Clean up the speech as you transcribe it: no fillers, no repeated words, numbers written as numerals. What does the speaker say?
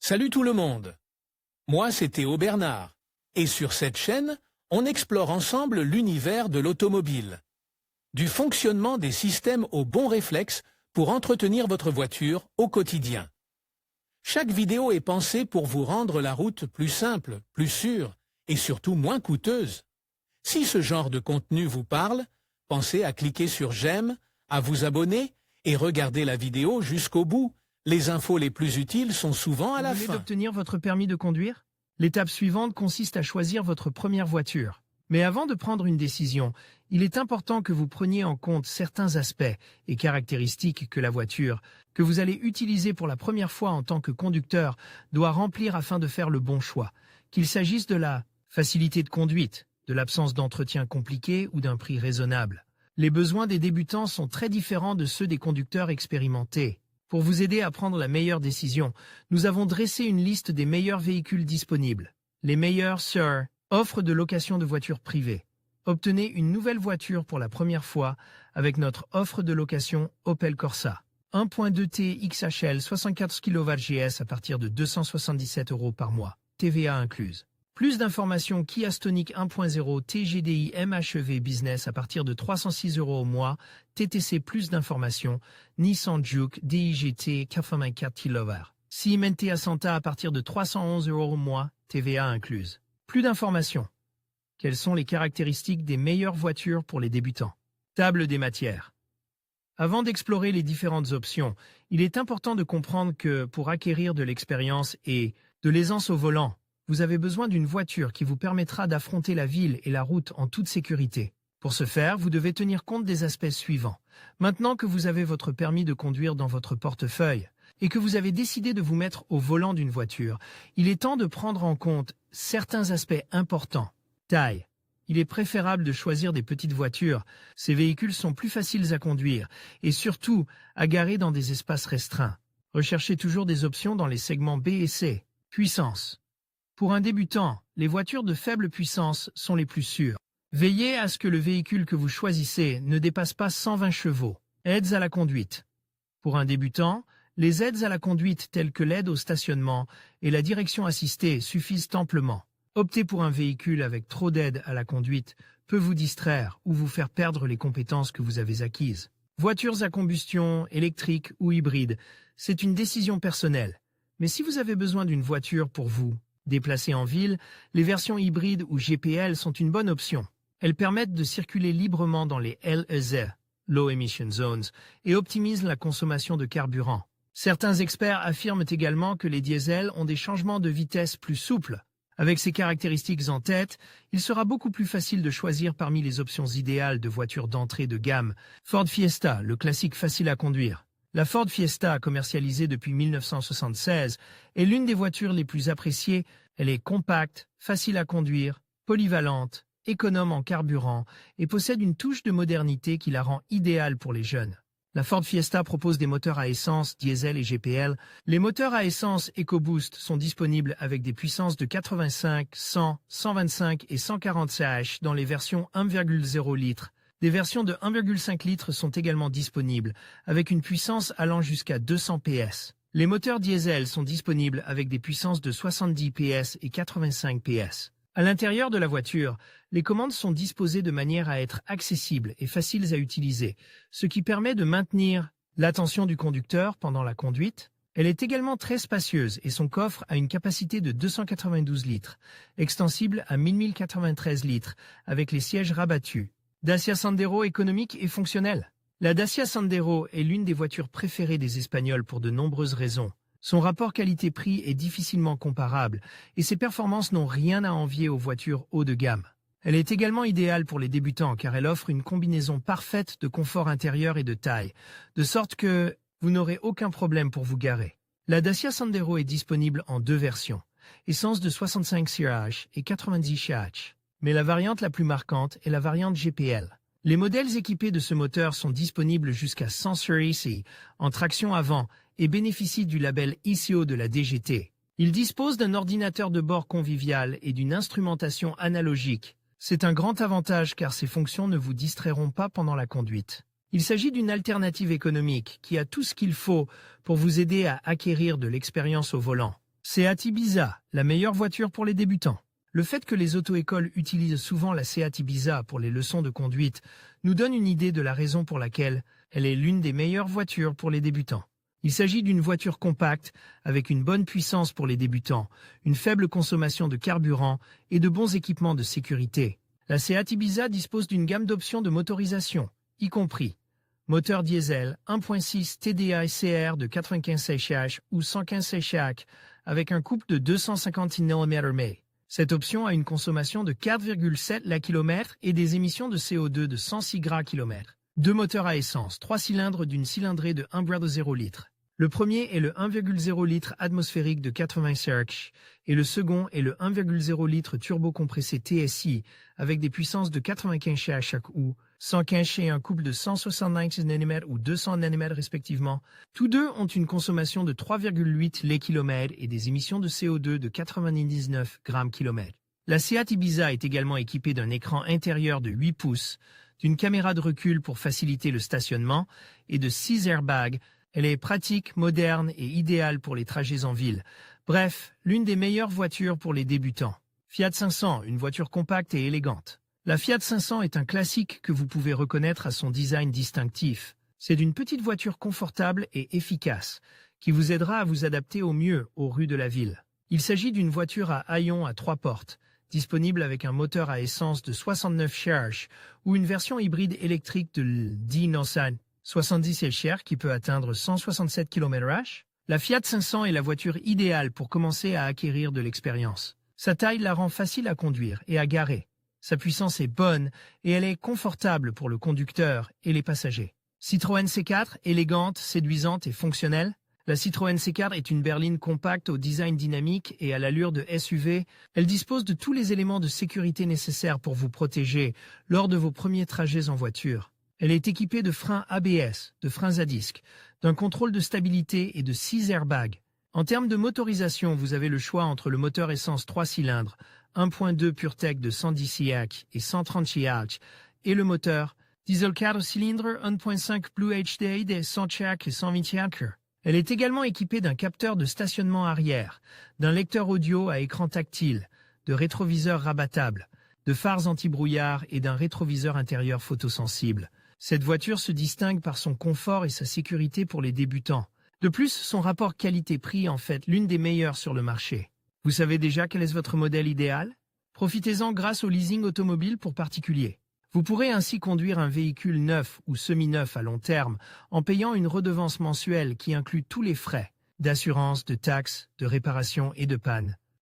Salut tout le monde. Moi, c'est Théo Bernard. Et sur cette chaîne, on explore ensemble l'univers de l'automobile. Du fonctionnement des systèmes aux bons réflexes pour entretenir votre voiture au quotidien. Chaque vidéo est pensée pour vous rendre la route plus simple, plus sûre et surtout moins coûteuse. Si ce genre de contenu vous parle, pensez à cliquer sur j'aime, à vous abonner et regarder la vidéo jusqu'au bout. Les infos les plus utiles sont souvent à la fin. Vous venez d'obtenir votre permis de conduire? L'étape suivante consiste à choisir votre première voiture. Mais avant de prendre une décision, il est important que vous preniez en compte certains aspects et caractéristiques que la voiture, que vous allez utiliser pour la première fois en tant que conducteur, doit remplir afin de faire le bon choix. Qu'il s'agisse de la facilité de conduite, de l'absence d'entretien compliqué ou d'un prix raisonnable. Les besoins des débutants sont très différents de ceux des conducteurs expérimentés. Pour vous aider à prendre la meilleure décision, nous avons dressé une liste des meilleurs véhicules disponibles. Les meilleurs sur offre de location de voitures privées. Obtenez une nouvelle voiture pour la première fois avec notre offre de location Opel Corsa. 1.2T XHL 64 kWh à partir de 277 € par mois, TVA incluse. Plus d'informations Kia Stonic 1.0 TGDI MHEV Business à partir de 306 € au mois, TTC plus d'informations, Nissan Juke DIGT 84 kW. Cimente Ascenta à partir de 311 € au mois, TVA incluse. Plus d'informations. Quelles sont les caractéristiques des meilleures voitures pour les débutants? Table des matières. Avant d'explorer les différentes options, il est important de comprendre que pour acquérir de l'expérience et de l'aisance au volant, vous avez besoin d'une voiture qui vous permettra d'affronter la ville et la route en toute sécurité. Pour ce faire, vous devez tenir compte des aspects suivants. Maintenant que vous avez votre permis de conduire dans votre portefeuille et que vous avez décidé de vous mettre au volant d'une voiture, il est temps de prendre en compte certains aspects importants. Taille. Il est préférable de choisir des petites voitures. Ces véhicules sont plus faciles à conduire et surtout à garer dans des espaces restreints. Recherchez toujours des options dans les segments B et C. Puissance. Pour un débutant, les voitures de faible puissance sont les plus sûres. Veillez à ce que le véhicule que vous choisissez ne dépasse pas 120 chevaux. Aides à la conduite. Pour un débutant, les aides à la conduite telles que l'aide au stationnement et la direction assistée suffisent amplement. Opter pour un véhicule avec trop d'aide à la conduite peut vous distraire ou vous faire perdre les compétences que vous avez acquises. Voitures à combustion, électriques ou hybrides, c'est une décision personnelle. Mais si vous avez besoin d'une voiture pour vous déplacer en ville, les versions hybrides ou GPL sont une bonne option. Elles permettent de circuler librement dans les LEZ, Low Emission Zones, et optimisent la consommation de carburant. Certains experts affirment également que les diesels ont des changements de vitesse plus souples. Avec ces caractéristiques en tête, il sera beaucoup plus facile de choisir parmi les options idéales de voitures d'entrée de gamme. Ford Fiesta, le classique facile à conduire. La Ford Fiesta, commercialisée depuis 1976, est l'une des voitures les plus appréciées. Elle est compacte, facile à conduire, polyvalente, économe en carburant et possède une touche de modernité qui la rend idéale pour les jeunes. La Ford Fiesta propose des moteurs à essence, diesel et GPL. Les moteurs à essence EcoBoost sont disponibles avec des puissances de 85, 100, 125 et 140 CH dans les versions 1,0 litres. Des versions de 1,5 litres sont également disponibles, avec une puissance allant jusqu'à 200 PS. Les moteurs diesel sont disponibles avec des puissances de 70 PS et 85 PS. À l'intérieur de la voiture, les commandes sont disposées de manière à être accessibles et faciles à utiliser, ce qui permet de maintenir l'attention du conducteur pendant la conduite. Elle est également très spacieuse et son coffre a une capacité de 292 litres, extensible à 1093 litres, avec les sièges rabattus. Dacia Sandero économique et fonctionnelle. La Dacia Sandero est l'une des voitures préférées des Espagnols pour de nombreuses raisons. Son rapport qualité-prix est difficilement comparable et ses performances n'ont rien à envier aux voitures haut de gamme. Elle est également idéale pour les débutants car elle offre une combinaison parfaite de confort intérieur et de taille, de sorte que vous n'aurez aucun problème pour vous garer. La Dacia Sandero est disponible en deux versions, essence de 65 CH et 90 CH. Mais la variante la plus marquante est la variante GPL. Les modèles équipés de ce moteur sont disponibles jusqu'à 100 EC en traction avant et bénéficient du label ICO de la DGT. Ils disposent d'un ordinateur de bord convivial et d'une instrumentation analogique. C'est un grand avantage car ces fonctions ne vous distrairont pas pendant la conduite. Il s'agit d'une alternative économique qui a tout ce qu'il faut pour vous aider à acquérir de l'expérience au volant. Seat Ibiza, la meilleure voiture pour les débutants. Le fait que les auto-écoles utilisent souvent la Seat Ibiza pour les leçons de conduite nous donne une idée de la raison pour laquelle elle est l'une des meilleures voitures pour les débutants. Il s'agit d'une voiture compacte, avec une bonne puissance pour les débutants, une faible consommation de carburant et de bons équipements de sécurité. La Seat Ibiza dispose d'une gamme d'options de motorisation, y compris moteur diesel 1.6 TDI CR de 95 CH ou 115 CH avec un couple de 250 Nm. Cette option a une consommation de 4,7 la km et des émissions de CO2 de 106 gras km. Deux moteurs à essence, 3 cylindres d'une cylindrée de 1,0 litre. Le premier est le 1,0 litre atmosphérique de 80 CH et le second est le 1,0 litre turbo-compressé TSI avec des puissances de 95 ch à chaque ou 115 et un couple de 169 Nm ou 200 Nm respectivement. Tous deux ont une consommation de 3,8 les km et des émissions de CO2 de 99 grammes km. La Seat Ibiza est également équipée d'un écran intérieur de 8 pouces, d'une caméra de recul pour faciliter le stationnement et de 6 airbags. Elle est pratique, moderne et idéale pour les trajets en ville. Bref, l'une des meilleures voitures pour les débutants. Fiat 500, une voiture compacte et élégante. La Fiat 500 est un classique que vous pouvez reconnaître à son design distinctif. C'est une petite voiture confortable et efficace qui vous aidera à vous adapter au mieux aux rues de la ville. Il s'agit d'une voiture à haillons à 3 portes, disponible avec un moteur à essence de 69 CH ou une version hybride électrique de l'Nissan 70 HR qui peut atteindre 167 km/h. La Fiat 500 est la voiture idéale pour commencer à acquérir de l'expérience. Sa taille la rend facile à conduire et à garer. Sa puissance est bonne et elle est confortable pour le conducteur et les passagers. Citroën C4, élégante, séduisante et fonctionnelle. La Citroën C4 est une berline compacte au design dynamique et à l'allure de SUV. Elle dispose de tous les éléments de sécurité nécessaires pour vous protéger lors de vos premiers trajets en voiture. Elle est équipée de freins ABS, de freins à disque, d'un contrôle de stabilité et de 6 airbags. En termes de motorisation, vous avez le choix entre le moteur essence 3 cylindres, 1.2 PureTech de 110 CH et 130 CH, et le moteur diesel 4 cylindres 1.5 Blue HDI de 100 CH et 120 CH. Elle est également équipée d'un capteur de stationnement arrière, d'un lecteur audio à écran tactile, de rétroviseurs rabattables, de phares anti-brouillard et d'un rétroviseur intérieur photosensible. Cette voiture se distingue par son confort et sa sécurité pour les débutants. De plus, son rapport qualité-prix en fait l'une des meilleures sur le marché. Vous savez déjà quel est votre modèle idéal? Profitez-en grâce au leasing automobile pour particuliers. Vous pourrez ainsi conduire un véhicule neuf ou semi-neuf à long terme en payant une redevance mensuelle qui inclut tous les frais d'assurance, de taxes, de réparation et de panne.